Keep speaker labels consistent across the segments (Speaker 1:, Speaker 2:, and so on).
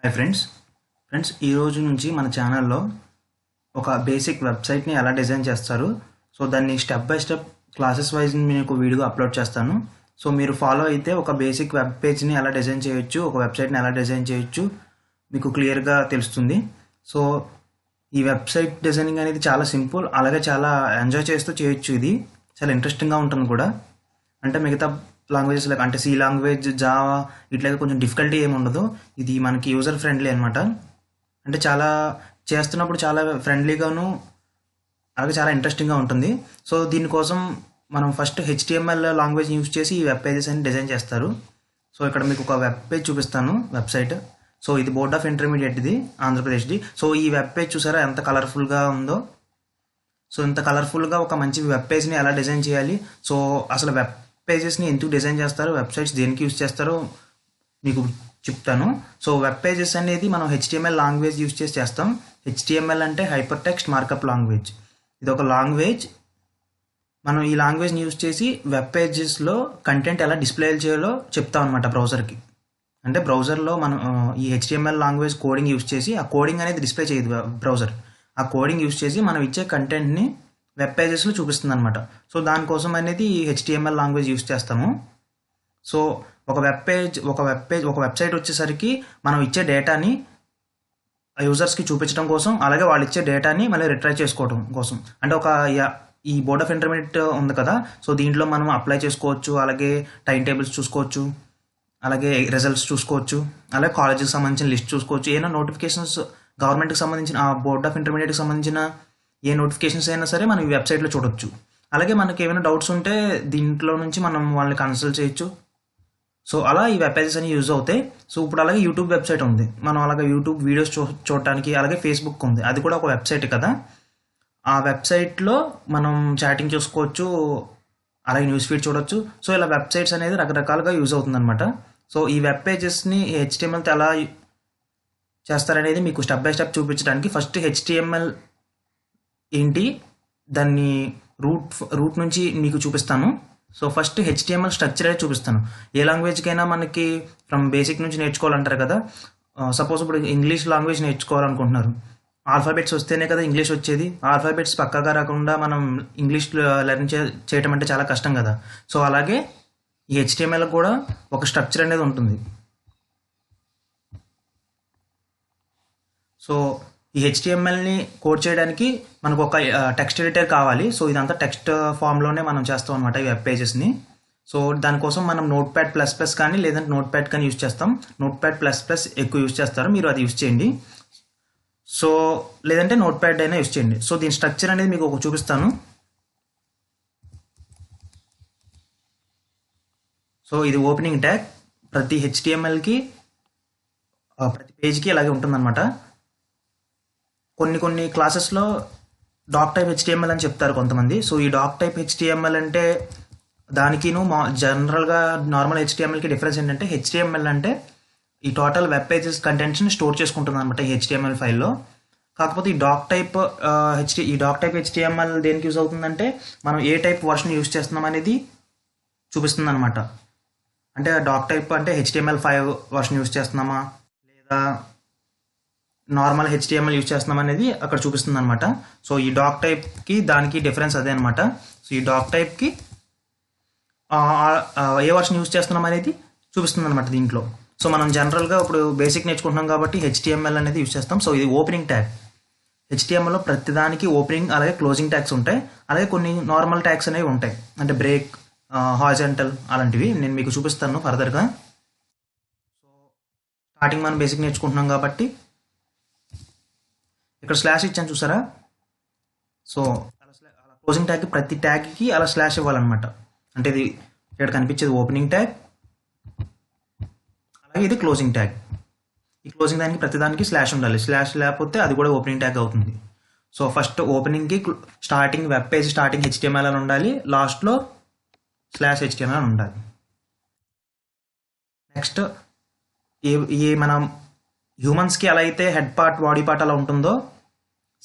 Speaker 1: Hi friends ఈ రోజు నుంచి మన ఛానల్లో ఒక బేసిక్ వెబ్సైట్ని ఎలా డిజైన్ చేస్తారు. సో దాన్ని step by step classes wise మీకు వీడియో అప్లోడ్ చేస్తాను. సో మీరు ఫాలో అయితే ఒక బేసిక్ వెబ్ పేజ్ని ఎలా డిజైన్ చేయొచ్చు, ఒక వెబ్సైట్ని ఎలా డిజైన్ చేయొచ్చు మీకు క్లియర్గా తెలుస్తుంది. సో ఈ వెబ్సైట్ డిజైనింగ్ అనేది చాలా సింపుల్, అలాగే చాలా ఎంజాయ్ చేస్తూ చేయొచ్చు. ఇది చాలా ఇంట్రెస్టింగ్గా ఉంటుంది కూడా. అంటే మిగతా లాంగ్వేజెస్ లైక్ అంటే సి లాంగ్వేజ్, జావా ఇట్లయితే కొంచెం డిఫికల్టీ ఏమి ఉండదు. ఇది మనకి యూజర్ ఫ్రెండ్లీ అనమాట. అంటే చాలా చేస్తున్నప్పుడు చాలా ఫ్రెండ్లీగాను అలాగే చాలా ఇంట్రెస్టింగ్గా ఉంటుంది. సో దీనికోసం మనం ఫస్ట్ హెచ్టిఎంఎల్ లాంగ్వేజ్ యూజ్ చేసి ఈ వెబ్ పేజెస్ అని డిజైన్ చేస్తారు. సో ఇక్కడ మీకు ఒక వెబ్ పేజ్ చూపిస్తాను, వెబ్సైట్. సో ఇది బోర్డ్ ఆఫ్ ఇంటర్మీడియట్, ఇది ఆంధ్రప్రదేశ్ది. సో ఈ వెబ్ పేజ్ చూసారా ఎంత కలర్ఫుల్గా ఉందో. సో ఇంత కలర్ఫుల్గా ఒక మంచి వెబ్ పేజ్ని ఎలా డిజైన్ చేయాలి, సో అసలు వెబ్ పేజెస్ని ఎందుకు డిజైన్ చేస్తారు, వెబ్సైట్స్ దేనికి యూజ్ చేస్తారో మీకు చెప్తాను. సో వెబ్ పేజెస్ అనేది మనం హెచ్టిఎంఎల్ లాంగ్వేజ్ యూజ్ చేసి చేస్తాం. హెచ్టిఎంఎల్ అంటే హైపర్ టెక్స్ట్ మార్కప్ లాంగ్వేజ్. ఇది ఒక లాంగ్వేజ్. మనం ఈ లాంగ్వేజ్ని యూజ్ చేసి వెబ్ పేజెస్లో కంటెంట్ ఎలా డిస్ప్లే చేయాలో చెప్తాం అనమాట బ్రౌజర్కి. అంటే బ్రౌజర్లో మనం ఈ హెచ్టిఎంఎల్ లాంగ్వేజ్ కోడింగ్ యూజ్ చేసి ఆ కోడింగ్ అనేది డిస్ప్లే చేయదు బ్రౌజర్. ఆ కోడింగ్ యూజ్ చేసి మనం ఇచ్చే కంటెంట్ని వెబ్ పేజెస్లో చూపిస్తుంది అనమాట. సో దానికోసం అనేది ఈ హెచ్టిఎంఎల్ లాంగ్వేజ్ యూజ్ చేస్తాము. సో ఒక వెబ్సైట్ వచ్చేసరికి మనం ఇచ్చే డేటాని యూజర్స్కి చూపించడం కోసం, అలాగే వాళ్ళు ఇచ్చే డేటాని మళ్ళీ రిట్రైవ్ చేసుకోవడం కోసం. అంటే ఈ బోర్డ్ ఆఫ్ ఇంటర్మీడియట్ ఉంది కదా, సో దీంట్లో మనం అప్లై చేసుకోవచ్చు, అలాగే టైం టేబుల్స్ చూసుకోవచ్చు, అలాగే రిజల్ట్స్ చూసుకోవచ్చు, అలాగే కాలేజీకి సంబంధించిన లిస్ట్ చూసుకోవచ్చు. ఏమైనా నోటిఫికేషన్స్ గవర్నమెంట్కి సంబంధించిన, ఆ బోర్డ్ ఆఫ్ ఇంటర్మీడియట్కి సంబంధించిన ఏ నోటిఫికేషన్స్ అయినా సరే మనం ఈ వెబ్సైట్లో చూడొచ్చు. అలాగే మనకి ఏమైనా డౌట్స్ ఉంటే దీంట్లో నుంచి మనం వాళ్ళని కన్సల్ట్ చేయొచ్చు. సో అలా ఈ వెబ్ పేజెస్ అని యూజ్ అవుతాయి. సో ఇప్పుడు అలాగే యూట్యూబ్ వెబ్సైట్ ఉంది, మనం అలాగే యూట్యూబ్ వీడియోస్ చూడటానికి. అలాగే ఫేస్బుక్ ఉంది, అది కూడా ఒక వెబ్సైట్ కదా. ఆ వెబ్సైట్లో మనం చాటింగ్ చూసుకోవచ్చు, అలాగే న్యూస్ ఫీడ్ చూడొచ్చు. సో ఇలా వెబ్సైట్స్ అనేది రకరకాలుగా యూజ్ అవుతుంది అనమాట. సో ఈ వెబ్ పేజెస్ని హెచ్టిఎంఎల్తో ఎలా చేస్తారనేది మీకు స్టెప్ బై స్టెప్ చూపించడానికి ఫస్ట్ హెచ్టిఎంఎల్ ఏంటి, దాన్ని రూట్ నుంచి మీకు చూపిస్తాను. సో ఫస్ట్ హెచ్టిఎంఎల్ స్ట్రక్చర్ అయితే చూపిస్తాను. ఏ లాంగ్వేజ్కైనా మనకి ఫ్రమ్ బేసిక్ నుంచి నేర్చుకోవాలంటారు కదా. సపోజ్ ఇప్పుడు ఇంగ్లీష్ లాంగ్వేజ్ నేర్చుకోవాలనుకుంటున్నారు, ఆల్ఫాబెట్స్ వస్తేనే కదా ఇంగ్లీష్ వచ్చేది. ఆల్ఫాబెట్స్ పక్కాగా రాకుండా మనం ఇంగ్లీష్ లెర్న్ చేయటం అంటే చాలా కష్టం కదా. సో అలాగే ఈ హెచ్టిఎంఎల్ కూడా ఒక స్ట్రక్చర్ అనేది ఉంటుంది. సో ఈ హెచ్టిఎంఎల్ని కోడ్ చేయడానికి మనకు ఒక టెక్స్ట్ ఎడిటర్ కావాలి. సో ఇదంతా టెక్స్ట్ ఫామ్లోనే మనం చేస్తాం అనమాట ఈ వెబ్ పేజెస్ని. సో దానికోసం మనం నోట్ప్యాడ్++ కానీ లేదంటే నోట్ప్యాడ్ కానీ యూజ్ చేస్తాం. నోట్ప్యాడ్++ ఎక్కువ యూజ్ చేస్తారు, మీరు అది యూజ్ చేయండి. సో లేదంటే నోట్ప్యాడ్ అయినా యూజ్ చేయండి. సో దీని స్ట్రక్చర్ అనేది మీకు ఒక చూపిస్తాను. సో ఇది ఓపెనింగ్ ట్యాగ్. ప్రతి హెచ్టిఎంఎల్కి ప్రతి పేజ్కి ఇలాగే ఉంటుందన్నమాట. కొన్ని క్లాసెస్లో డాక్ టైప్ హెచ్టిఎంఎల్ అని చెప్తారు కొంతమంది. సో ఈ డాక్ టైప్ హెచ్టిఎంఎల్ అంటే దానికిను జనరల్గా నార్మల్ హెచ్టిఎంఎల్కి డిఫరెన్స్ ఏంటంటే, హెచ్టిఎంఎల్ అంటే ఈ టోటల్ వెబ్ పేజెస్ కంటెంట్స్ని స్టోర్ చేసుకుంటుంది అనమాట ఈ హెచ్టిఎంఎల్ ఫైల్లో. కాకపోతే ఈ డాక్ టైప్ హెచ్టిఎంఎల్ దేనికి యూజ్ అవుతుందంటే, మనం ఏ టైప్ వర్షన్ యూజ్ చేస్తున్నాం అనేది చూపిస్తుంది అనమాట. అంటే డాక్ టైప్ అంటే HTML5 వర్షన్ యూజ్ చేస్తున్నామా లేదా నార్మల్ హెచ్టిఎంఎల్ యూజ్ చేస్తున్నాం అనేది అక్కడ చూపిస్తుంది అనమాట. సో ఈ డాక్ టైప్కి దానికి డిఫరెన్స్ అదే అనమాట. సో ఈ డాక్ టైప్కి ఏ వర్షన్ యూజ్ చేస్తున్నాం అనేది చూపిస్తుంది అనమాట దీంట్లో. సో మనం జనరల్గా ఇప్పుడు బేసిక్ నేర్చుకుంటున్నాం కాబట్టి హెచ్టిఎంఎల్ అనేది యూజ్ చేస్తాం. సో ఇది ఓపెనింగ్ ట్యాగ్. హెచ్టిఎంఎల్లో ప్రతిదానికి ఓపెనింగ్ అలాగే క్లోజింగ్ ట్యాగ్స్ ఉంటాయి. అలాగే కొన్ని నార్మల్ ట్యాగ్స్ అనేవి ఉంటాయి, అంటే బ్రేక్, హారిజాంటల్ అలాంటివి నేను మీకు చూపిస్తాను ఫర్దర్గా. సో స్టార్టింగ్ మనం బేసిక్ నేర్చుకుంటున్నాం కాబట్టి ఇక్కడ స్లాష్ ఇచ్చాను చూసారా. సో అలా క్లోజింగ్ ట్యాగ్ ప్రతి ట్యాగ్కి అలా స్లాష్ ఇవ్వాలన్నమాట. అంటే ఇది ఇక్కడ కనిపించేది ఓపెనింగ్ ట్యాగ్, అలాగే ఇది క్లోజింగ్ ట్యాగ్. ఈ క్లోజింగ్ దానికి ప్రతిదానికి స్లాష్ ఉండాలి. స్లాష్ లేకపోతే అది కూడా ఓపెనింగ్ ట్యాగ్ అవుతుంది. సో ఫస్ట్ ఓపెనింగ్కి starting web page starting HTML అని ఉండాలి, లాస్ట్లో /HTML అని ఉండాలి. నెక్స్ట్ ఈ మనం హ్యూమన్స్కి ఎలా అయితే హెడ్ పార్ట్ బాడీ పార్ట్ అలా ఉంటుందో,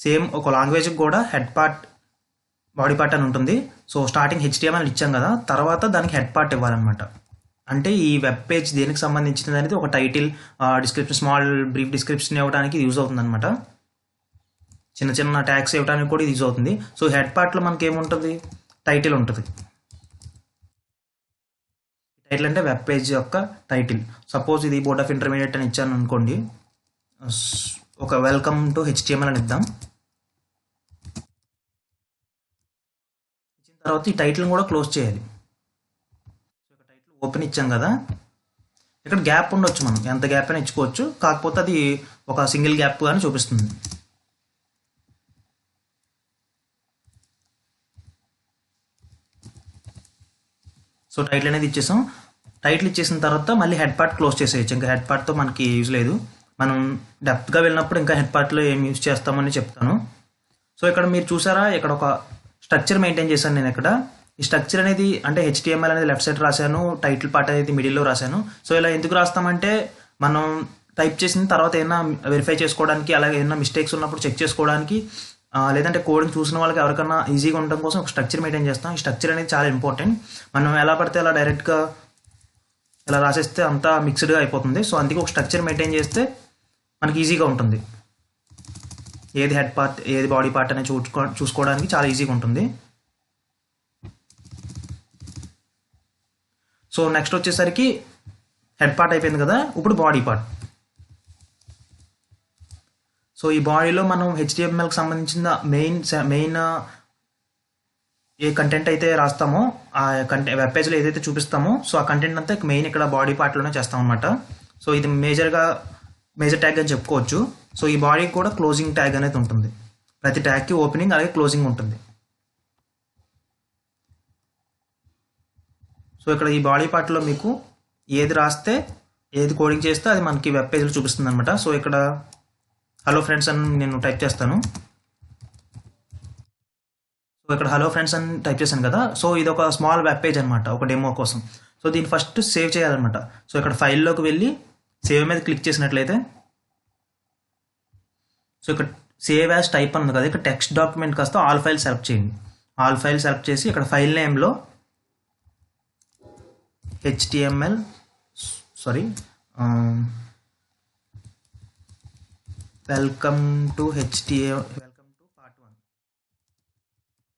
Speaker 1: సేమ్ ఒక లాంగ్వేజ్కి కూడా హెడ్ పార్ట్ బాడీ పార్ట్ అని ఉంటుంది. సో స్టార్టింగ్ HTML ఇచ్చాం కదా, తర్వాత దానికి హెడ్ పార్ట్ ఇవ్వాలన్నమాట. అంటే ఈ వెబ్ పేజ్ దేనికి సంబంధించినది అనేది ఒక title, description, small brief description ఇవ్వడానికి ఇది యూజ్ అవుతుంది అనమాట. చిన్న చిన్న ట్యాగ్స్ ఇవ్వడానికి కూడా ఇది యూజ్ అవుతుంది. సో హెడ్ పార్ట్లో మనకి ఏముంటుంది, టైటిల్ ఉంటుంది. టైటిల్ అంటే వెబ్ పేజ్ యొక్క టైటిల్. సపోజ్ ఇది బోర్డ్ ఆఫ్ ఇంటర్మీడియట్ అని ఇచ్చాను అనుకోండి, ఒక వెల్కమ్ టు HTML అని ఇద్దాం. ఇచ్చిన తర్వాత ఈ టైటిల్ని కూడా క్లోజ్ చేయాలి. టైటిల్ ఓపెన్ ఇచ్చాం కదా, ఇక్కడ గ్యాప్ ఉండొచ్చు, మనం ఎంత గ్యాప్ అయినా ఇచ్చుకోవచ్చు, కాకపోతే అది ఒక సింగిల్ గ్యాప్ అని చూపిస్తుంది. సో టైటిల్ అనేది ఇచ్చేసాం. టైటిల్ ఇచ్చేసిన తర్వాత మళ్ళీ హెడ్ పార్ట్ క్లోజ్ చేసేయచ్చు. ఇంకా హెడ్ పార్ట్తో మనకి యూజ్ లేదు. మనం డెప్త్గా వెళ్ళినప్పుడు ఇంకా హెడ్ పార్ట్లో ఏం యూజ్ చేస్తామని చెప్తాను. సో ఇక్కడ మీరు చూసారా, ఇక్కడ ఒక స్ట్రక్చర్ మెయింటైన్ చేశాను నేను. ఇక్కడ ఈ స్ట్రక్చర్ అనేది అంటే HTML అనేది లెఫ్ట్ సైడ్ రాశాను, టైటిల్ పార్ట్ అనేది మిడిల్లో రాశాను. సో ఇలా ఎందుకు రాస్తామంటే మనం టైప్ చేసిన తర్వాత ఏమైనా వెరిఫై చేసుకోవడానికి, అలాగే ఏమైనా మిస్టేక్స్ ఉన్నప్పుడు చెక్ చేసుకోవడానికి, లేదంటే కోడింగ్ చూసిన వాళ్ళకి ఎవరికైనా ఈజీగా ఉండడం కోసం ఒక స్ట్రక్చర్ మెయింటైన్ చేస్తాం. ఈ స్ట్రక్చర్ అనేది చాలా ఇంపార్టెంట్. మనం ఎలా పడితే అలా డైరెక్ట్గా ఇలా రాసేస్తే అంతా మిక్స్డ్గా అయిపోతుంది. సో అందుకే ఒక స్ట్రక్చర్ మెయింటైన్ చేస్తే మనకి ఈజీగా ఉంటుంది. ఏది హెడ్ పార్ట్, ఏది బాడీ పార్ట్ అనేది చూసుకోవడానికి చాలా ఈజీగా ఉంటుంది. సో నెక్స్ట్ వచ్చేసరికి హెడ్ పార్ట్ అయిపోయింది కదా, ఇప్పుడు బాడీ పార్ట్. సో ఈ బాడీలో మనం HTMLకి సంబంధించిన మెయిన్ ఏ కంటెంట్ అయితే రాస్తామో, ఆ కంటెంట్ వెబ్ పేజ్లో ఏదైతే చూపిస్తామో, సో ఆ కంటెంట్ అంతా మెయిన్ ఇక్కడ బాడీ పార్ట్లోనే చేస్తాం అనమాట. సో ఇది మేజర్ ట్యాగ్ అని చెప్పుకోవచ్చు. సో ఈ బాడీకి కూడా క్లోజింగ్ ట్యాగ్ అనేది ఉంటుంది. ప్రతి ట్యాగ్కి ఓపెనింగ్ అలాగే క్లోజింగ్ ఉంటుంది. సో ఇక్కడ ఈ బాడీ పార్ట్లో మీకు ఏది రాస్తే, ఏది కోడింగ్ చేస్తే అది మనకి వెబ్ పేజ్లో చూపిస్తుంది అనమాట. సో ఇక్కడ హలో ఫ్రెండ్స్ అని నేను టైప్ చేస్తాను. సో ఇక్కడ హలో ఫ్రెండ్స్ అని టైప్ చేశాను కదా. సో ఇది ఒక స్మాల్ వెబ్ పేజ్ అనమాట, ఒక డెమో కోసం. సో దీన్ని ఫస్ట్ సేవ్ చేయాలన్నమాట. సో ఇక్కడ ఫైల్లోకి వెళ్ళి సేవ్ మీద క్లిక్ చేసినట్లయితే, సో ఇక్కడ సేవ్ యాజ్ టైప్ అన్నది కదా, ఇక్కడ టెక్స్ట్ డాక్యుమెంట్ కాస్త ఆల్ ఫైల్ సెలెక్ట్ చేయండి. ఆల్ ఫైల్ సెలెక్ట్ చేసి ఇక్కడ ఫైల్ నేమ్లో వెల్కమ్ టు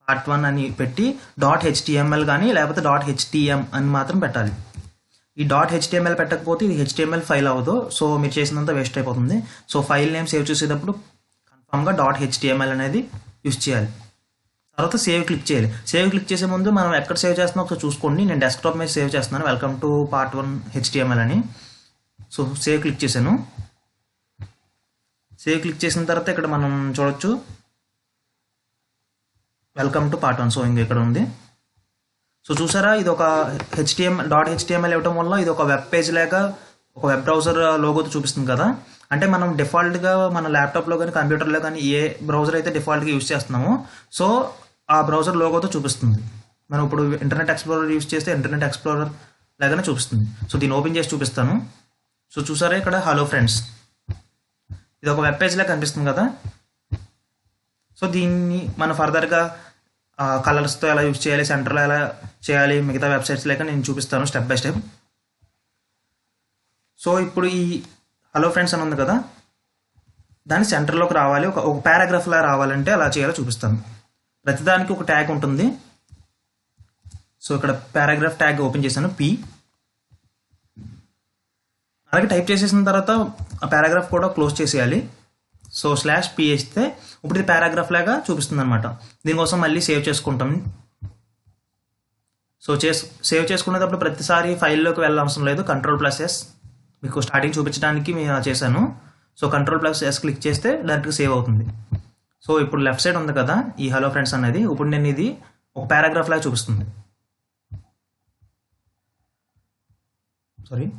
Speaker 1: పార్ట్ 1 అని పెట్టి .html కానీ లేకపోతే .htm అని మాత్రం పెట్టాలి. ఈ .html పెట్టకపోతే ఇది HTML ఫైల్ అవ్వదు. సో మీరు చేసినంత వేస్ట్ అయిపోతుంది. సో ఫైల్ నేమ్ సేవ్ చేసేటప్పుడు కన్ఫామ్గా .html అనేది యూజ్ చేయాలి. తర్వాత సేవ్ క్లిక్ చేయాలి. సేవ్ క్లిక్ చేసే ముందు మనం ఎక్కడ సేవ్ చేస్తున్నాం ఒకసారి చూసుకోండి. నేను డెస్క్టాప్ మీద సేవ్ చేస్తున్నాను, వెల్కమ్ టు పార్ట్ 1 HTML అని. సో సేవ్ క్లిక్ చేశాను. సేవ్ క్లిక్ చేసిన తర్వాత ఇక్కడ మనం చూడొచ్చు వెల్కమ్ టు పార్ట్ 1. సో ఇంకా ఇక్కడ ఉంది. సో చూసారా, ఇది ఒక .html ఇవ్వడం వల్ల ఇది ఒక వెబ్ పేజ్ లాగా ఒక వెబ్ బ్రౌజర్ లోగోతో చూపిస్తుంది కదా. అంటే మనం డిఫాల్ట్గా మన ల్యాప్టాప్లో కానీ కంప్యూటర్లో కానీ ఏ బ్రౌజర్ అయితే డిఫాల్ట్గా యూజ్ చేస్తున్నామో, సో ఆ బ్రౌజర్ లోగోతో చూపిస్తుంది. మనం ఇప్పుడు ఇంటర్నెట్ ఎక్స్ప్లోరర్ యూజ్ చేస్తే ఇంటర్నెట్ ఎక్స్ప్లోరర్ లాగానే చూపిస్తుంది. సో దీన్ని ఓపెన్ చేసి చూపిస్తాను. సో చూసారా, ఇక్కడ హలో ఫ్రెండ్స్, ఇది ఒక వెబ్ పేజ్లా కనిపిస్తుంది కదా. సో దీన్ని మనం ఫర్దర్గా కలర్స్తో ఎలా యూజ్ చేయాలి, సెంటర్లో ఎలా చేయాలి, మిగతా వెబ్సైట్స్ లేక నేను చూపిస్తాను స్టెప్ బై స్టెప్. సో ఇప్పుడు ఈ హలో ఫ్రెండ్స్ అని ఉంది కదా, దాని సెంటర్లోకి రావాలి, ఒక పారాగ్రాఫ్లా రావాలంటే అలా చేయాలో చూపిస్తాను. ప్రతిదానికి ఒక ట్యాగ్ ఉంటుంది. సో ఇక్కడ పారాగ్రాఫ్ ట్యాగ్ ఓపెన్ చేశాను, P. అలాగే టైప్ చేసేసిన తర్వాత ఆ పారాగ్రాఫ్ కూడా క్లోజ్ చేసేయాలి. సో /p వేస్తే ఇప్పుడు ఇది పారాగ్రాఫ్ లాగా చూపిస్తుంది అనమాట. దీనికోసం మళ్ళీ సేవ్ చేసుకుంటాం. సో సేవ్ చేసుకునేటప్పుడు ప్రతిసారి ఫైల్లోకి వెళ్ళవసరం లేదు, Ctrl+S మీకు స్టార్టింగ్ చూపించడానికి నేను చేశాను. సో Ctrl+S క్లిక్ చేస్తే డైరెక్ట్గా సేవ్ అవుతుంది. సో ఇప్పుడు లెఫ్ట్ సైడ్ ఉంది కదా ఈ హలో ఫ్రెండ్స్ అనేది, ఇప్పుడు నేను ఇది ఒక పారాగ్రాఫ్ లాగా చూపిస్తుంది. సారీ,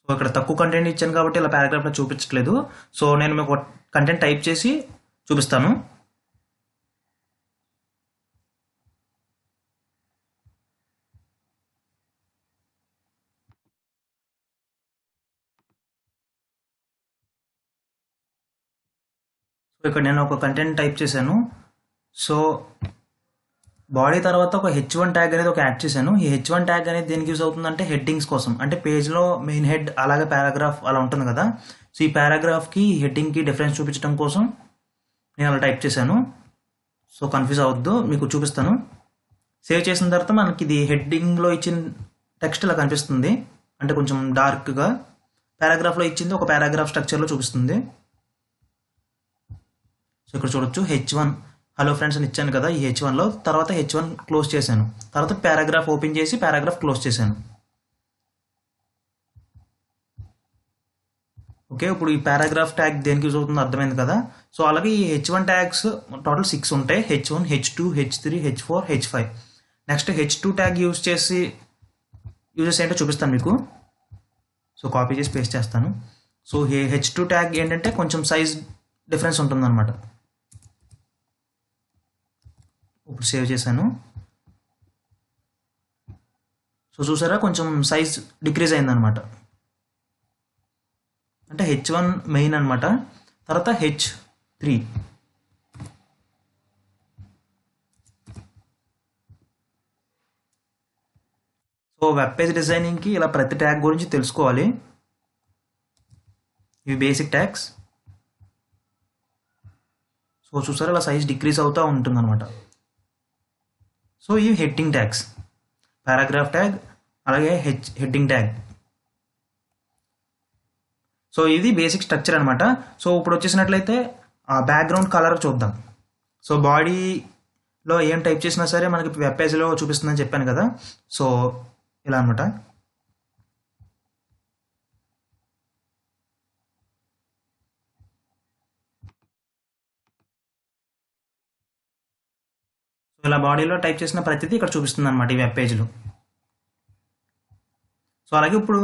Speaker 1: సో ఇక్కడ తక్కువ కంటెంట్ ఇచ్చాను కాబట్టి ఇలా పారాగ్రాఫ్లో చూపించట్లేదు. సో నేను మీకు కంటెంట్ టైప్ చేసి చూపిస్తాను. ఇక్కడ నేను ఒక కంటెంట్ టైప్ చేశాను. సో బాడీ తర్వాత ఒక H1 ట్యాగ్ అనేది ఒక యాడ్ చేశాను. ఈ H1 ట్యాగ్ అనేది దేనికి యూజ్ అవుతుందంటే హెడ్డింగ్స్ కోసం, అంటే పేజ్లో మెయిన్ హెడ్ అలాగే పారాగ్రాఫ్ అలా ఉంటుంది కదా. సో ఈ పారాగ్రాఫ్కి హెడ్డింగ్కి డిఫరెన్స్ చూపించడం కోసం నేను అలా టైప్ చేశాను. సో కన్ఫ్యూజ్ అవ్వద్దు, మీకు చూపిస్తాను. సేవ్ చేసిన తర్వాత మనకి ఇది హెడ్డింగ్లో ఇచ్చిన టెక్స్ట్ ఇలా కనిపిస్తుంది, అంటే కొంచెం డార్క్గా. పారాగ్రాఫ్లో ఇచ్చింది ఒక పారాగ్రాఫ్ స్ట్రక్చర్లో చూపిస్తుంది. సో ఇక్కడ చూడొచ్చు H1 హలో ఫ్రెండ్స్ అని ఇచ్చాను కదా ఈ H1లో. తర్వాత H1 క్లోజ్ చేశాను, తర్వాత పారాగ్రాఫ్ ఓపెన్ చేసి పారాగ్రాఫ్ క్లోజ్ చేశాను. ఓకే, ఇప్పుడు ఈ పారాగ్రాఫ్ ట్యాగ్ దేనికి యూజ్ అవుతుందో అర్థమైంది కదా. సో అలాగే ఈ H1 ట్యాగ్స్ టోటల్ 6 ఉంటాయి. H1, H2, H3, H4, H5. Next H2 tag use చేసి యూజెస్ ఏంటో చూపిస్తాను మీకు. సో కాపీ చేసి పేస్ట్ చేస్తాను. సో H2 ట్యాగ్ ఏంటంటే కొంచెం సైజ్ డిఫరెన్స్ ఉంటుందన్నమాట. ఇప్పుడు సేవ్ చేశాను. సో చూసారా కొంచెం సైజ్ డిక్రీజ్ అయిందనమాట. అంటే H1 మెయిన్ అనమాట. తర్వాత H3. సో వెబ్ పేజ్ డిజైనింగ్కి ఇలా ప్రతి ట్యాగ్ గురించి తెలుసుకోవాలి. ఇవి బేసిక్ ట్యాగ్స్. సో చూసారా ఇలా సైజ్ డిక్రీజ్ అవుతూ ఉంటుందన్నమాట. సో ఇవి హెడ్డింగ్ ట్యాగ్స్, పారాగ్రాఫ్ ట్యాగ్ అలాగే హెడ్డింగ్ ట్యాగ్. సో ఇది బేసిక్ స్ట్రక్చర్ అనమాట. సో ఇప్పుడు వచ్చేసినట్లయితే బ్యాక్గ్రౌండ్ కలర్ చూద్దాం. సో బాడీలో ఏం టైప్ చేసినా సరే మనకి వెబ్ పేజ్లో చూపిస్తుందని చెప్పాను కదా. సో ఇలా అనమాట. సో ఇలా బాడీలో టైప్ చేసిన ప్రతిదీ ఇక్కడ చూపిస్తుంది అనమాట ఈ వెబ్ పేజ్లో. సో అలాగే ఇప్పుడు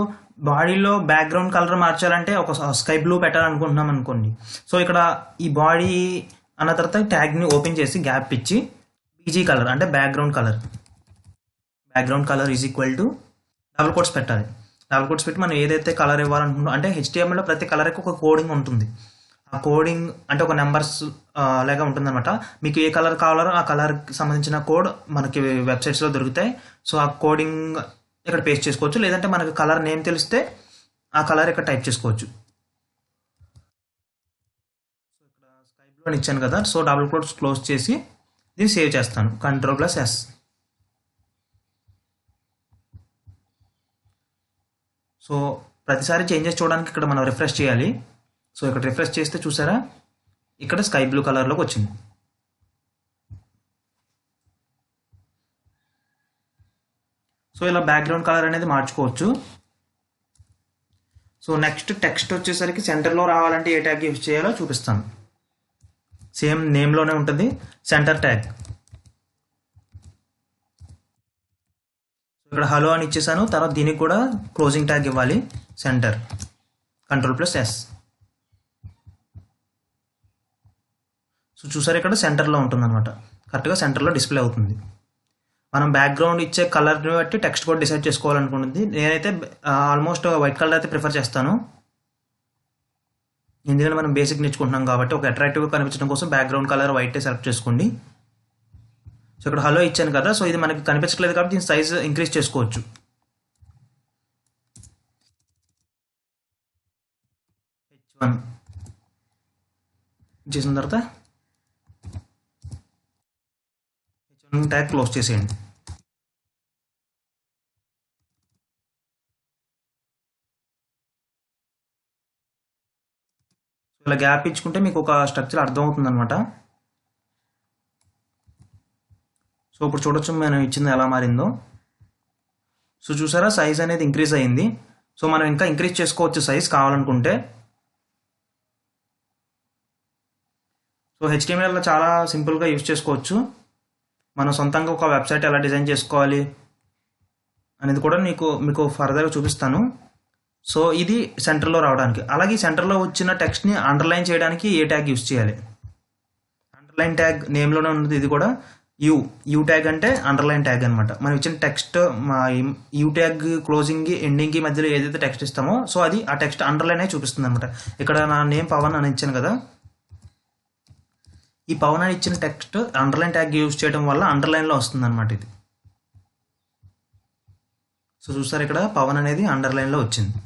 Speaker 1: బాడీలో బ్యాక్గ్రౌండ్ కలర్ మార్చాలంటే ఒక స్కై బ్లూ పెట్టాలనుకుంటున్నాం అనుకోండి. సో ఇక్కడ ఈ బాడీ అన్న తర్వాత ట్యాగ్ని ఓపెన్ చేసి గ్యాప్ ఇచ్చి బీజీ కలర్ అంటే background colour is equal to double quotes పెట్టాలి. డబుల్ కోట్స్ పెట్టి మనం ఏదైతే కలర్ ఇవ్వాలనుకుంటాం, అంటే HTMLలో ప్రతి కలర్కి ఒక కోడింగ్ ఉంటుంది. ఆ కోడింగ్ అంటే ఒక నెంబర్స్ లాగా ఉంటుందన్నమాట. మీకు ఏ కలర్ కావాలో ఆ కలర్కి సంబంధించిన కోడ్ మనకి వెబ్సైట్స్లో దొరుకుతాయి. సో ఆ కోడింగ్ ఇక్కడ పేస్ట్ చేసుకోవచ్చు, లేదంటే మనకి కలర్ నేమ్ తెలిస్తే ఆ కలర్ ఇక్కడ టైప్ చేసుకోవచ్చు. సో ఇక్కడ స్కై బ్లూ అని ఇచ్చాను కదా. సో డబుల్ కోట్స్ క్లోజ్ చేసి దీన్ని సేవ్ చేస్తాను, Ctrl+S. సో ప్రతిసారి చేంజెస్ చూడడానికి ఇక్కడ మనం రిఫ్రెష్ చేయాలి. సో ఇక్కడ రిఫ్రెష్ చేస్తే చూసారా ఇక్కడ స్కై బ్లూ కలర్లోకి వచ్చింది. సో ఇలా బ్యాక్గ్రౌండ్ కలర్ అనేది మార్చుకోవచ్చు. సో నెక్స్ట్ టెక్స్ట్ వచ్చేసరికి సెంటర్లో రావాలంటే ఏ ట్యాగ్ యూజ్ చేయాలో చూపిస్తాను. సేమ్ నేమ్లోనే ఉంటుంది, సెంటర్ ట్యాగ్. ఇక్కడ హలో అని ఇచ్చేసాను. తర్వాత దీనికి కూడా క్లోజింగ్ ట్యాగ్ ఇవ్వాలి, సెంటర్, Ctrl+S. సో చూసారు ఇక్కడ సెంటర్లో ఉంటుంది అనమాట, కరెక్ట్గా సెంటర్లో డిస్ప్లే అవుతుంది. మనం బ్యాక్గ్రౌండ్ ఇచ్చే కలర్ని బట్టి టెక్స్ట్ కూడా డిసైడ్ చేసుకోవాలనుకుంటుంది. నేనైతే ఆల్మోస్ట్ వైట్ కలర్ అయితే ప్రిఫర్ చేస్తాను, ఎందుకంటే మనం బేసిక్ నేర్చుకుంటున్నాం కాబట్టి ఒక అట్రాక్టివ్గా కనిపించడం కోసం బ్యాక్గ్రౌండ్ కలర్ వైట్ సెలెక్ట్ చేసుకోండి. సో ఇక్కడ హలో ఇచ్చాను కదా. సో ఇది మనకి కనిపించట్లేదు కాబట్టి దీని సైజ్ ఇంక్రీజ్ చేసుకోవచ్చు. H1 చేసిన తర్వాత H1 ట్యాగ్ క్లోజ్ చేసేయండి. ఇలా గ్యాప్ ఇచ్చుకుంటే మీకు ఒక స్ట్రక్చర్ అర్థమవుతుంది అనమాట. సో ఇప్పుడు చూడొచ్చు మనం ఇచ్చింది ఎలా మారిందో. సో చూసారా సైజ్ అనేది ఇంక్రీజ్ అయ్యింది. సో మనం ఇంకా ఇంక్రీజ్ చేసుకోవచ్చు సైజ్ కావాలనుకుంటే. సో HTML చాలా సింపుల్గా యూజ్ చేసుకోవచ్చు. మనం సొంతంగా ఒక వెబ్సైట్ ఎలా డిజైన్ చేసుకోవాలి అనేది కూడా మీకు ఫర్దర్గా చూపిస్తాను. సో ఇది సెంటర్లో రావడానికి. అలాగే సెంటర్లో వచ్చిన టెక్స్ట్ని అండర్లైన్ చేయడానికి ఏ ట్యాగ్ యూజ్ చేయాలి? అండర్లైన్ ట్యాగ్ నేమ్లోనే ఉన్నది. ఇది కూడా యూ ట్యాగ్ అంటే అండర్లైన్ ట్యాగ్ అనమాట. మనం ఇచ్చిన టెక్స్ట్ యూ ట్యాగ్ క్లోజింగ్కి ఎండింగ్కి మధ్యలో ఏదైతే టెక్స్ట్ ఇస్తామో సో అది ఆ టెక్స్ట్ అండర్లైన్ అయి చూపిస్తుంది అనమాట. ఇక్కడ నా నేమ్ పవన్ అని ఇచ్చాను కదా. ఈ పవన్ అని ఇచ్చిన టెక్స్ట్ అండర్లైన్ ట్యాగ్ యూజ్ చేయడం వల్ల అండర్లైన్లో వస్తుంది అనమాట ఇది. సో చూసారు ఇక్కడ పవన్ అనేది అండర్లైన్లో వచ్చింది.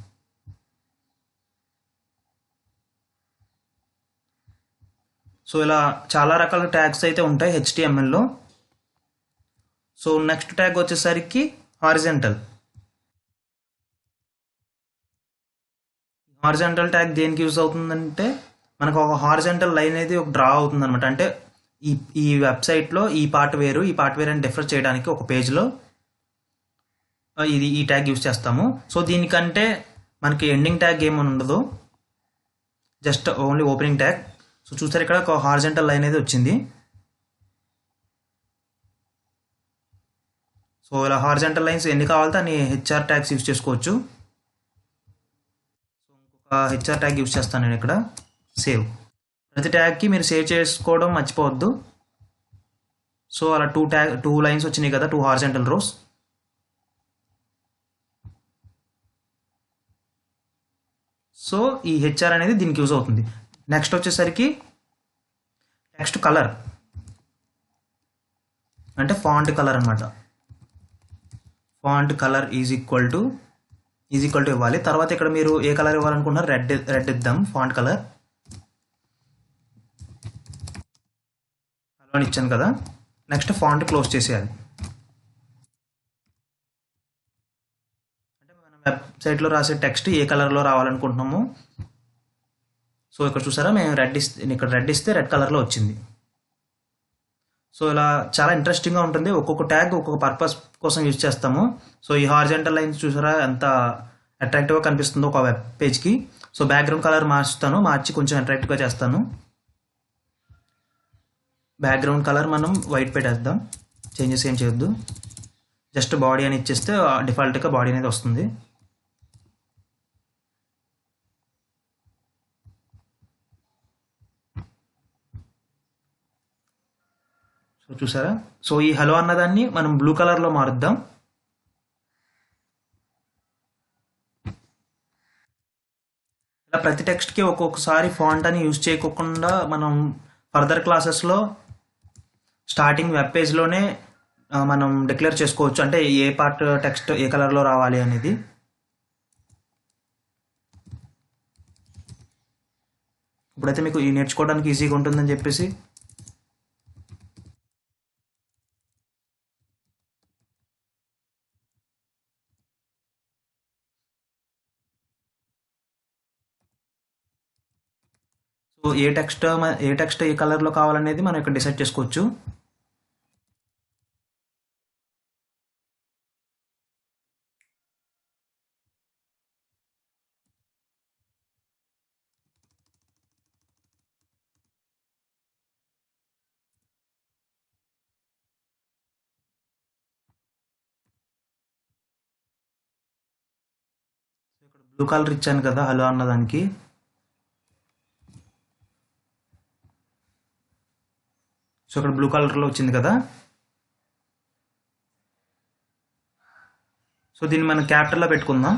Speaker 1: సో ఇలా చాలా రకాల ట్యాగ్స్ అయితే ఉంటాయి HTMLలో. సో నెక్స్ట్ ట్యాగ్ వచ్చేసరికి హారిజంటల్. హారిజంటల్ ట్యాగ్ దేనికి యూజ్ అవుతుందంటే మనకు ఒక హారిజంటల్ లైన్ అనేది ఒక డ్రా అవుతుంది అనమాట. అంటే ఈ వెబ్సైట్లో ఈ పార్ట్ వేరు అని డిఫర్ చేయడానికి ఒక పేజ్లో ఈ ట్యాగ్ యూజ్ చేస్తాము. సో దీనికంటే మనకి ఎండింగ్ ట్యాగ్ ఏమని ఉండదు, just only opening tag. So చూసారు ఇక్కడ ఒక హారిజంటల్ లైన్ అనేది వచ్చింది. సో ఇలా హారిజంటల్ లైన్స్ ఎన్ని కావాలితే అన్ని హెచ్ఆర్ ట్యాగ్స్ యూజ్ చేసుకోవచ్చు. సో ఇంకొక హెచ్ఆర్ ట్యాగ్ యూజ్ చేస్తాను నేను ఇక్కడ, సేవ్. ప్రతి ట్యాగ్కి మీరు సేవ్ చేసుకోవడం మర్చిపోవద్దు. సో అలా టూ లైన్స్ వచ్చినాయి కదా, 2 హారిజంటల్ రోస్. సో ఈ హెచ్ఆర్ అనేది దీనికి యూజ్ అవుతుంది. నెక్స్ట్ వచ్చేసరికి టెక్స్ట్ కలర్ అంటే ఫాంట్ కలర్ అనమాట. Font colour is equal to ఇవ్వాలి. తర్వాత ఇక్కడ మీరు ఏ కలర్ ఇవ్వాలనుకుంటున్నారు, రెడ్ ఇద్దాం ఫాంట్ కలర్. అలా ఇచ్చాను కదా. నెక్స్ట్ ఫాంట్ క్లోజ్ చేసేయాలి. అంటే మన వెబ్సైట్లో రాసే టెక్స్ట్ ఏ కలర్లో రావాలనుకుంటున్నాము. సో ఇక్కడ చూసారా, మేము ఇక్కడ రెడ్ ఇస్తే రెడ్ కలర్లో వచ్చింది. సో ఇలా చాలా ఇంట్రెస్టింగ్గా ఉంటుంది. ఒక్కొక్క ట్యాగ్ ఒక్కొక్క పర్పస్ కోసం యూజ్ చేస్తాము. సో ఈ హారిజంటల్ లైన్స్ చూసారా ఎంత అట్రాక్టివ్గా కనిపిస్తుందో ఒక వెబ్ పేజ్కి. సో బ్యాక్గ్రౌండ్ కలర్ మార్చి కొంచెం అట్రాక్టివ్గా చేస్తాను. బ్యాక్గ్రౌండ్ కలర్ మనం వైట్ పెట్టేద్దాం, చేంజెస్ ఏం చేయొద్దు. జస్ట్ బాడీ అని ఇచ్చేస్తే డిఫాల్ట్గా బాడీ అనేది వస్తుంది. సో చూసారా, సో ఈ హలో అన్నదాన్ని మనం బ్లూ కలర్లో మారుద్దాం. ఇలా ప్రతి టెక్స్ట్కి ఒక్కొక్కసారి ఫాంట్ అని యూజ్ చేయకుండా మనం ఫర్దర్ క్లాసెస్లో స్టార్టింగ్ వెబ్ పేజ్లోనే మనం డిక్లేర్ చేసుకోవచ్చు, అంటే ఏ పార్ట్ టెక్స్ట్ ఏ కలర్లో రావాలి అనేది. ఇప్పుడైతే మీకు నేర్చుకోవడానికి ఈజీగా ఉంటుందని చెప్పేసి సో ఏ టెక్స్ట్ ఏ కలర్లో కావాలనేది మనం ఇక్కడ డిసైడ్ చేసుకోవచ్చు. ఇక్కడ బ్లూ కలర్ ఇచ్చాను కదా హలో అన్నదానికి. సో ఇక్కడ బ్లూ కలర్లో వచ్చింది కదా. సో దీన్ని మనం క్యాపిటల్లో పెట్టుకుందాం.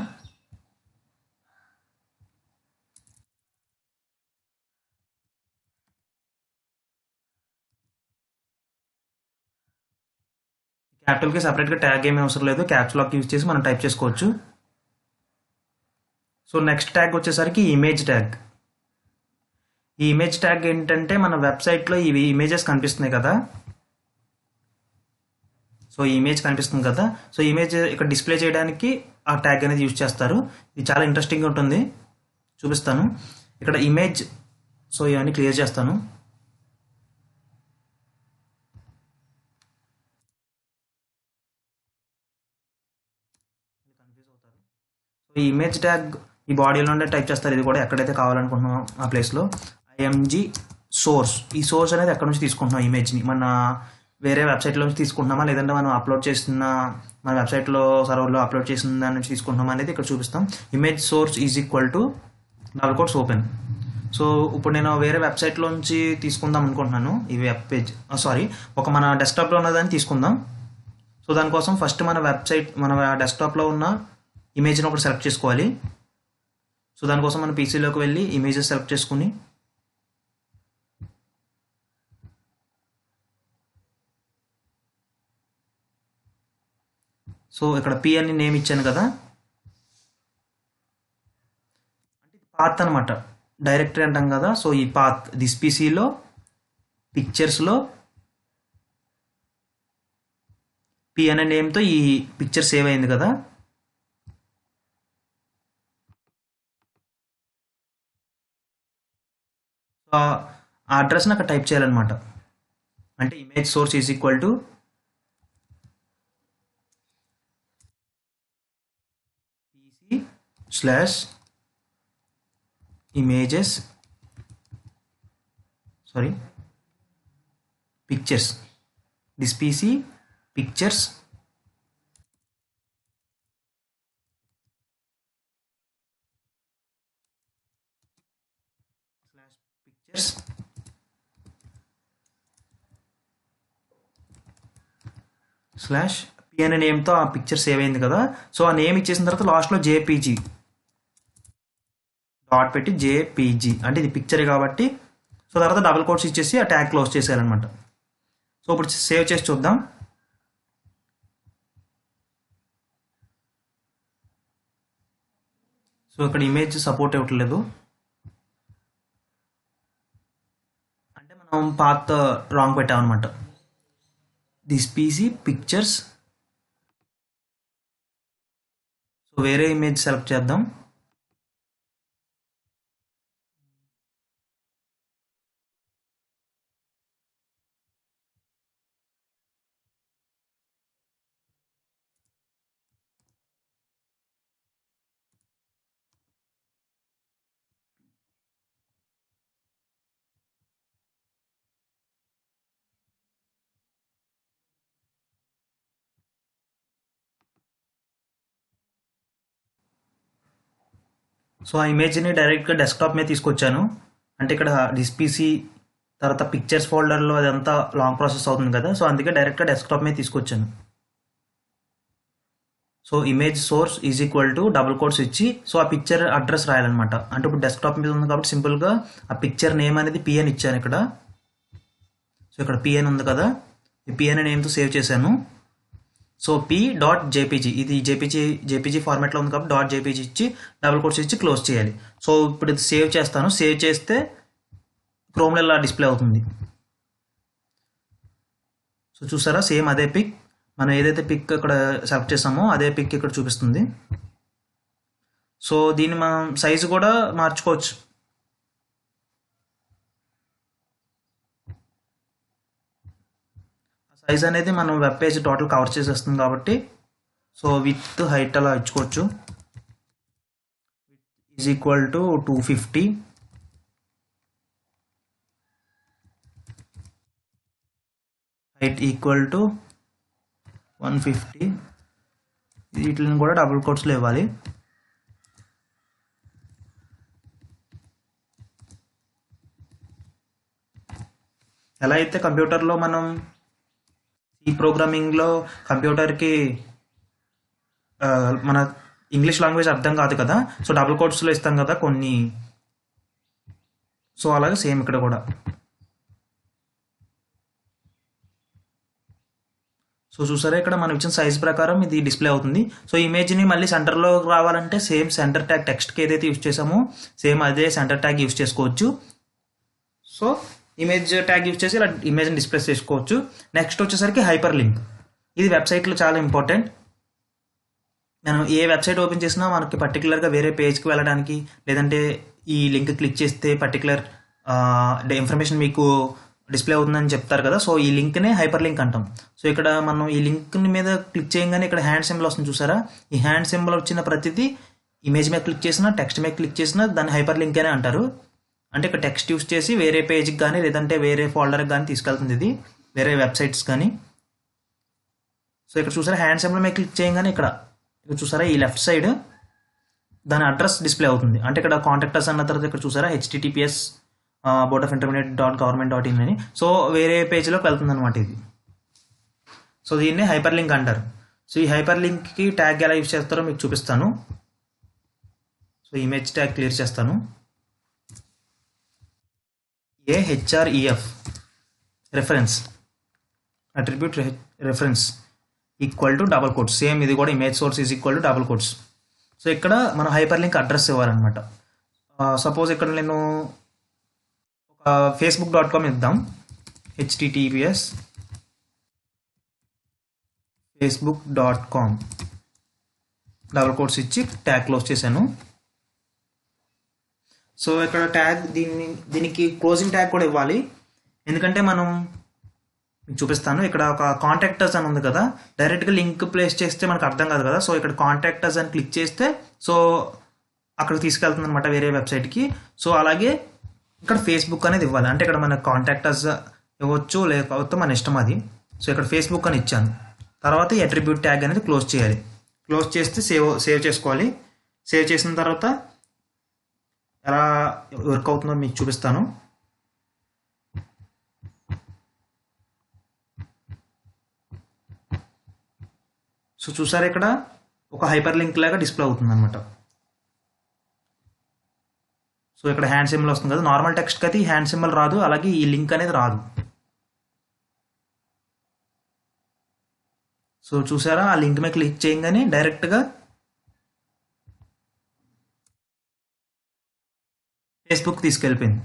Speaker 1: క్యాపిటల్కి సపరేట్గా ట్యాగ్ ఏమీ అవసరం లేదు, క్యాప్స్ లాక్ యూజ్ చేసి మనం టైప్ చేసుకోవచ్చు. సో నెక్స్ట్ ట్యాగ్ వచ్చేసరికి ఇమేజ్ ట్యాగ్. ఈ ఇమేజ్ ట్యాగ్ ఏంటంటే మన వెబ్సైట్లో ఇవి ఇమేజెస్ కనిపిస్తున్నాయి కదా. సో ఈ ఇమేజ్ కనిపిస్తుంది కదా, సో ఇమేజ్ ఇక్కడ డిస్ప్లే చేయడానికి ఆ ట్యాగ్ అనేది యూజ్ చేస్తారు. ఇది చాలా ఇంట్రెస్టింగ్గా ఉంటుంది, చూపిస్తాను. ఇక్కడ ఇమేజ్, సో ఇవన్నీ క్లియర్ చేస్తాను. కన్ఫ్యూజ్ అవుతారు. సో ఈ ఇమేజ్ ట్యాగ్ ఈ బాడీలోనే టైప్ చేస్తారు. ఇది కూడా ఎక్కడైతే కావాలనుకుంటున్నాం ఆ ప్లేస్లో IMG సోర్స్. ఈ సోర్స్ అనేది ఎక్కడ నుంచి తీసుకుంటున్నాం ఇమేజ్ని, మన వేరే వెబ్సైట్లో నుంచి తీసుకుంటున్నామా లేదంటే మనం అప్లోడ్ చేసిన మన వెబ్సైట్లో సర్వర్లో అప్లోడ్ చేసిన దాని నుంచి తీసుకుంటున్నామా అనేది ఇక్కడ చూపిస్తాం. Image source is equal to double quotes open. So ఇప్పుడు నేను వేరే వెబ్సైట్లో నుంచి తీసుకుందాం అనుకుంటున్నాను ఈ వెబ్ పేజ్, ఒక మన డెస్క్టాప్లో ఉన్నదాన్ని తీసుకుందాం. సో దానికోసం ఫస్ట్ మన డెస్క్టాప్లో ఉన్న ఇమేజ్ని ఒకటి సెలెక్ట్ చేసుకోవాలి. సో దానికోసం మన పీసీలోకి వెళ్ళి ఇమేజెస్ సెలెక్ట్ చేసుకుని సో ఇక్కడ పి అని నేమ్ ఇచ్చాను కదా, అంటే ఇది పాత్ అనమాట, డైరెక్టరీ అంటాం కదా. సో ఈ పాత్ దిస్ పీసీలో పిక్చర్స్లో పి అనే నేమ్తో ఈ పిక్చర్ సేవ్ అయింది కదా. ఆ అడ్రస్ని అక్కడ టైప్ చేయాలన్నమాట. అంటే image source is equal to PC slash images pictures, this PC pictures pictures slash P అనే నేమ్తో ఆ పిక్చర్ సేవ్ అయింది కదా. సో ఆ నేమ్ ఇచ్చేసిన తర్వాత లాస్ట్లో జేపీజీ డాట్ పెట్టి జేపీజీ, అంటే ఇది పిక్చర్ కాబట్టి. సో తర్వాత డబుల్ కోట్స్ ఇచ్చేసి ఆ ట్యాగ్ క్లోజ్ చేసేయాలన్నమాట. సో ఇప్పుడు సేవ్ చేసి చూద్దాం. సో ఇక్కడ ఇమేజ్ సపోర్ట్ ఇవ్వట్లేదు, అంటే మనం పాత్ రాంగ్ పెట్టామన్నమాట. దిస్ పీసీ పిక్చర్స్, సో వేరే ఇమేజ్ సెలెక్ట్ చేద్దాం. సో ఆ ఇమేజ్ని డైరెక్ట్గా డెస్క్టాప్ మీద తీసుకొచ్చాను. అంటే ఇక్కడ దిస్ పీసీ తర్వాత పిక్చర్స్ ఫోల్డర్లో అదంతా లాంగ్ ప్రాసెస్ అవుతుంది కదా. సో అందుకే డైరెక్ట్గా డెస్క్టాప్ మీద తీసుకొచ్చాను. So image source is equal to double quotes ఇచ్చి సో ఆ పిక్చర్ అడ్రస్ రాయాలన్నమాట. అంటే ఇప్పుడు డెస్క్టాప్ మీద ఉంది కాబట్టి సింపుల్గా ఆ పిక్చర్ నేమ్ అనేది పి అని ఇచ్చాను ఇక్కడ. సో ఇక్కడ పి అని ఉంది కదా, ఈ పి అనే నేమ్తో సేవ్ చేశాను. సో పి డాట్ జేపీజీ, ఇది జేపీజీ ఫార్మాట్లో ఉంది కాబట్టి డాట్ జేపీజీ ఇచ్చి డబుల్ కోట్స్ ఇచ్చి క్లోజ్ చేయాలి. సో ఇప్పుడు ఇది సేవ్ చేస్తాను. సేవ్ చేస్తే క్రోమ్లో ఇలా డిస్ప్లే అవుతుంది. సో చూసారా, సేమ్ అదే పిక్, మనం ఏదైతే పిక్ ఇక్కడ సెలెక్ట్ చేసామో అదే పిక్ ఇక్కడ చూపిస్తుంది. సో దీన్ని మనం సైజు కూడా మార్చుకోవచ్చు. సైజ్ అనేది మనం వెబ్ పేజ్ టోటల్ కవర్ చేసేస్తుంది కాబట్టి సో విత్ హైట్ అలా ఇచ్చుకోవచ్చు. Is equal to 250, height equal to 150. వీటిని కూడా డబుల్ కోట్స్లో ఇవ్వాలి. ఎలా అయితే కంప్యూటర్లో మనం ఈ ప్రోగ్రామింగ్లో కంప్యూటర్కి మన ఇంగ్లీష్ లాంగ్వేజ్ అర్థం కాదు కదా, సో డబుల్ కోట్స్లో ఇస్తాం కదా కొన్ని. సో అలాగే సేమ్ ఇక్కడ కూడా. సో చూసారా, ఇక్కడ మనం ఇచ్చిన సైజ్ ప్రకారం ఇది డిస్ప్లే అవుతుంది. సో ఇమేజ్ని మళ్ళీ సెంటర్లో రావాలంటే సేమ్ సెంటర్ ట్యాగ్ టెక్స్ట్కి ఏదైతే యూజ్ చేసామో సేమ్ అదే సెంటర్ ట్యాగ్ యూజ్ చేసుకోవచ్చు. సో ఇమేజ్ ట్యాగ్ యూజ్ చేసి ఇలా ఇమేజ్ని డిస్ప్లే చేసుకోవచ్చు. నెక్స్ట్ వచ్చేసరికి హైపర్ లింక్. ఇది వెబ్సైట్లో చాలా ఇంపార్టెంట్. మనం ఏ వెబ్సైట్ ఓపెన్ చేసినా మనకి పర్టికులర్గా వేరే పేజ్కి వెళ్ళడానికి, లేదంటే ఈ లింక్ క్లిక్ చేస్తే పర్టికులర్ ఇన్ఫర్మేషన్ మీకు డిస్ప్లే అవుతుందని చెప్తారు కదా. సో ఈ లింక్నే హైపర్ లింక్ అంటాం. సో ఇక్కడ మనం ఈ లింక్ మీద క్లిక్ చేయగానే ఇక్కడ హ్యాండ్ సింబల్ వస్తుంది చూసారా. ఈ హ్యాండ్ సింబల్ వచ్చిన ప్రతిదీ ఇమేజ్ మీద క్లిక్ చేసినా, టెక్స్ట్ మీద క్లిక్ చేసినా దాన్ని హైపర్ లింక్ అనే అంటారు. అంటే ఇక్కడ టెక్స్ట్ యూస్ చేసి వేరే పేజ్కి కానీ లేదంటే వేరే ఫోల్డర్కి కానీ తీసుకెళ్తుంది, ఇది వేరే వెబ్సైట్స్ కానీ. సో ఇక్కడ చూసారా, హ్యాండ్ సింబల్ మీద క్లిక్ చేయగానే ఇక్కడ చూసారా ఈ లెఫ్ట్ సైడ్ దాని అడ్రస్ డిస్ప్లే అవుతుంది. అంటే ఇక్కడ కాంటాక్ట్ అస్ అన్న తర్వాత ఇక్కడ చూసారా https boardofintermediate.government.in అని. సో వేరే పేజ్లోకి వెళ్తుంది అనమాట ఇది. సో దీన్ని హైపర్ లింక్ అంటారు. సో ఈ హైపర్ లింక్కి ట్యాగ్ ఎలా యూజ్ చేస్తారో మీకు చూపిస్తాను. సో ఇమేజ్ ట్యాగ్ క్లియర్ చేస్తాను. AHREF reference, attribute reference. Equal to double quotes, same ఇది కూడా image source is equal to double quotes. So ఇక్కడ మనం హైపర్ లింక్ అడ్రస్ ఇవ్వాలన్నమాట. సపోజ్ ఇక్కడ నేను ఒక facebook.com ఇద్దాం, https facebook.com డబల్ కోట్స్ ఇచ్చి ట్యాగ్ క్లోజ్ చేశాను. సో ఇక్కడ ట్యాగ్ దీనికి క్లోజింగ్ ట్యాగ్ కూడా ఇవ్వాలి, ఎందుకంటే మనం మీకు చూపిస్తాను. ఇక్కడ ఒక కాంటాక్టర్స్ అని ఉంది కదా, డైరెక్ట్గా లింక్ ప్లేస్ చేస్తే మనకు అర్థం కాదు కదా. సో ఇక్కడ కాంటాక్టర్స్ అని క్లిక్ చేస్తే సో అక్కడికి తీసుకెళ్తుంది అనమాట, వేరే వెబ్సైట్కి. సో అలాగే ఇక్కడ ఫేస్బుక్ అనేది ఇవ్వాలి, అంటే ఇక్కడ మన కాంటాక్టర్స్ ఇవ్వచ్చు లేకపోతే మన ఇష్టం అది. సో ఇక్కడ ఫేస్బుక్ అని ఇచ్చాను. తర్వాత ఈ అట్రిబ్యూట్ ట్యాగ్ అనేది క్లోజ్ చేయాలి. క్లోజ్ చేస్తే సేవ్ చేసుకోవాలి. సేవ్ చేసిన తర్వాత ఎలా వర్క్ అవుతుందో మీకు చూపిస్తాను. సో చూసారా, ఇక్కడ ఒక హైపర్ లింక్ లాగా డిస్ప్లే అవుతుంది అనమాట. సో ఇక్కడ హ్యాండ్ సింబల్ వస్తుంది కదా, నార్మల్ టెక్స్ట్కి అయితే ఈ హ్యాండ్ సింబల్ రాదు, అలాగే ఈ లింక్ అనేది రాదు. సో చూసారా, ఆ లింక్ మీద క్లిక్ చేయగానే డైరెక్ట్గా ఫేస్బుక్ తీసుకెళ్ళిపోయింది.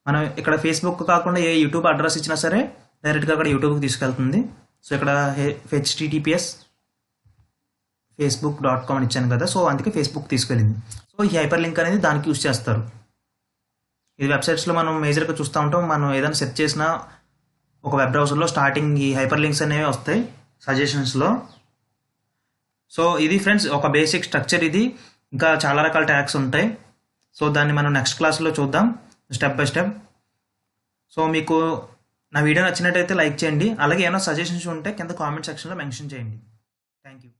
Speaker 1: మనం ఇక్కడ ఫేస్బుక్ కాకుండా ఏ యూట్యూబ్ అడ్రస్ ఇచ్చినా సరే డైరెక్ట్గా అక్కడ యూట్యూబ్కి తీసుకెళ్తుంది. సో ఇక్కడ https facebook.com అని ఇచ్చాను కదా, సో అందుకే ఫేస్బుక్ తీసుకెళ్ళింది. సో ఈ హైపర్ లింక్ అనేది దానికి యూజ్ చేస్తారు. ఇది వెబ్సైట్స్లో మనం మేజర్గా చూస్తూ ఉంటాం. మనం ఏదైనా సెర్చ్ చేసినా ఒక వెబ్ బ్రౌజర్లో స్టార్టింగ్ ఈ హైపర్ లింక్స్ అనేవి వస్తాయి సజెషన్స్లో. సో ఇది ఫ్రెండ్స్ ఒక బేసిక్ స్ట్రక్చర్. ఇది ఇంకా చాలా రకాల ట్యాగ్స్ ఉంటాయి. సో దాన్ని మనం నెక్స్ట్ క్లాస్లో చూద్దాం స్టెప్ బై స్టెప్. సో మీకు నా వీడియో నచ్చినట్టయితే లైక్ చేయండి, అలాగే ఏమైనా సజెషన్స్ ఉంటే కింద కామెంట్ సెక్షన్లో మెన్షన్ చేయండి. Thank you.